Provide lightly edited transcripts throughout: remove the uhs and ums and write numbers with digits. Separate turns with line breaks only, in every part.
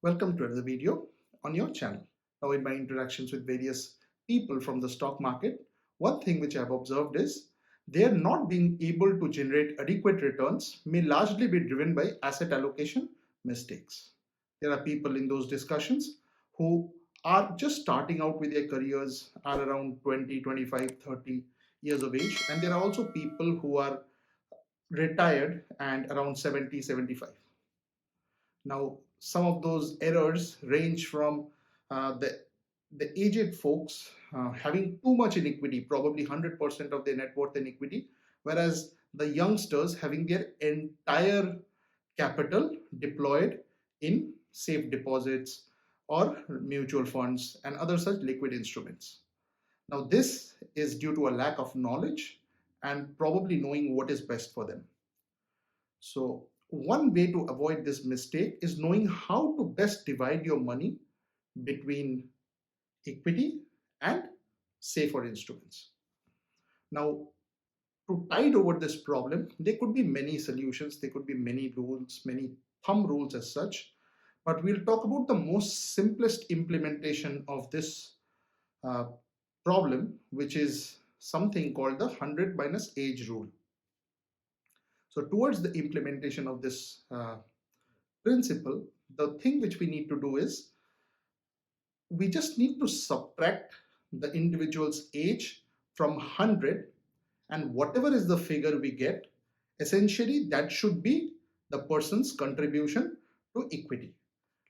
Welcome to another video on your channel. Now, in my interactions with various people from the stock market, one thing which I've observed is they are not being able to generate adequate returns may largely be driven by asset allocation mistakes. There are people in those discussions who are just starting out with their careers, are around 20, 25, 30 years of age, and there are also people who are retired and around 70, 75. Now, some of those errors range from the aged folks having too much in equity, probably 100% of their net worth in equity, whereas the youngsters having their entire capital deployed in safe deposits or mutual funds and other such liquid instruments. Now, this is due to a lack of knowledge and probably knowing what is best for them. So, one way to avoid this mistake is knowing how to best divide your money between equity and safer instruments. Now, to tide over this problem, there could be many solutions, there could be many rules, many thumb rules as such, but we'll talk about the most simplest implementation of this uh, problem, which is something called the 100 minus age rule. So towards the implementation of this principle, the thing which we need to do is we just need to subtract the individual's age from 100, and whatever is the figure we get, essentially that should be the person's contribution to equity.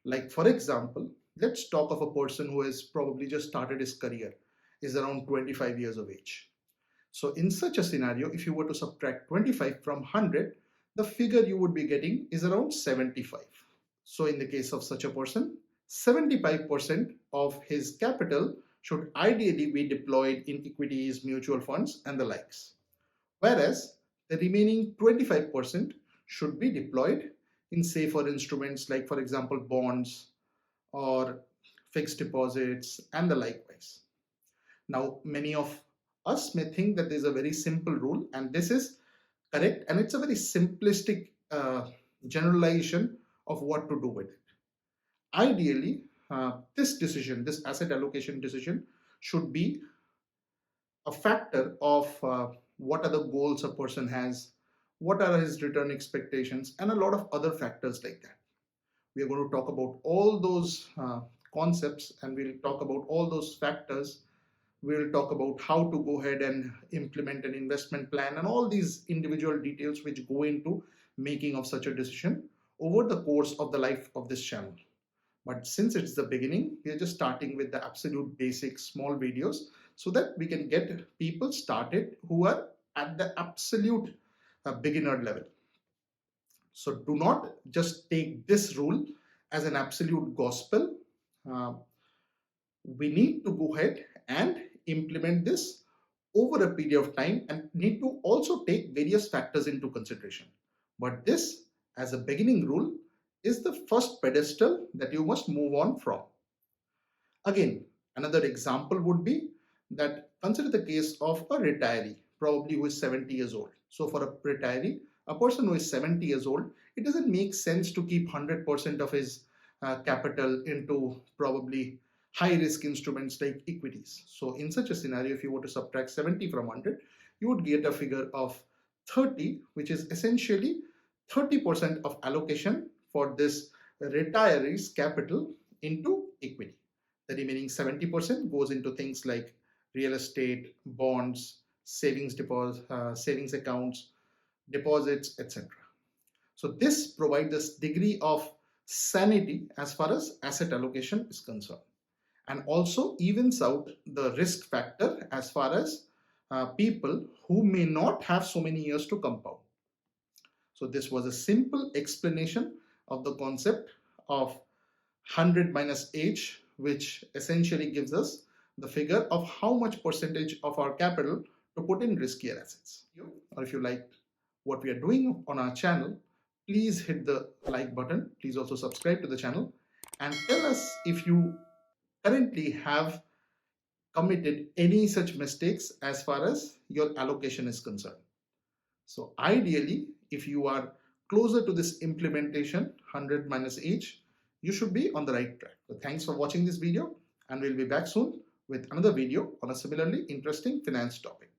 Like for example, let's talk of a person who has probably just started his career, is around 25 years of age. So in such a scenario, if you were to subtract 25 from 100, the figure you would be getting is around 75. So in the case of such a person, 75% of his capital should ideally be deployed in equities, mutual funds, and the likes. Whereas the remaining 25% should be deployed in safer instruments like, for example, bonds or fixed deposits and the likewise. Now, many of us may think that there's a very simple rule, and this is correct, and it's a very simplistic generalization of what to do with it. Ideally, this asset allocation decision should be a factor of what are the goals a person has, what are his return expectations, and a lot of other factors like that. We are going to talk about all those concepts, and we'll talk about all those factors. We'll talk about how to go ahead and implement an investment plan and all these individual details which go into making of such a decision over the course of the life of this channel. But since it's the beginning, we are just starting with the absolute basic small videos so that we can get people started who are at the absolute beginner level. So do not just take this rule as an absolute gospel. We need to go ahead and implement this over a period of time and need to also take various factors into consideration. But this, as a beginning rule, is the first pedestal that you must move on from. Again, another example would be that consider the case of a retiree, probably who is 70 years old. So for a retiree, a person who is 70 years old, it doesn't make sense to keep 100% of his capital into probably high risk instruments like equities. So in such a scenario, if you were to subtract 70 from 100, you would get a figure of 30, which is essentially 30% of allocation for this retiree's capital into equity. The remaining 70% goes into things like real estate, bonds, savings accounts, deposits, etc. So this provides this degree of sanity as far as asset allocation is concerned, and also evens out the risk factor as far as people who may not have so many years to compound. So this was a simple explanation of the concept of 100 minus age, which essentially gives us the figure of how much percentage of our capital to put in riskier assets. Or if you like what we are doing on our channel, please hit the like button. Please also subscribe to the channel and tell us if you currently have committed any such mistakes as far as your allocation is concerned. So ideally, if you are closer to this implementation 100 minus age, you should be on the right track. So thanks for watching this video, and we'll be back soon with another video on a similarly interesting finance topic.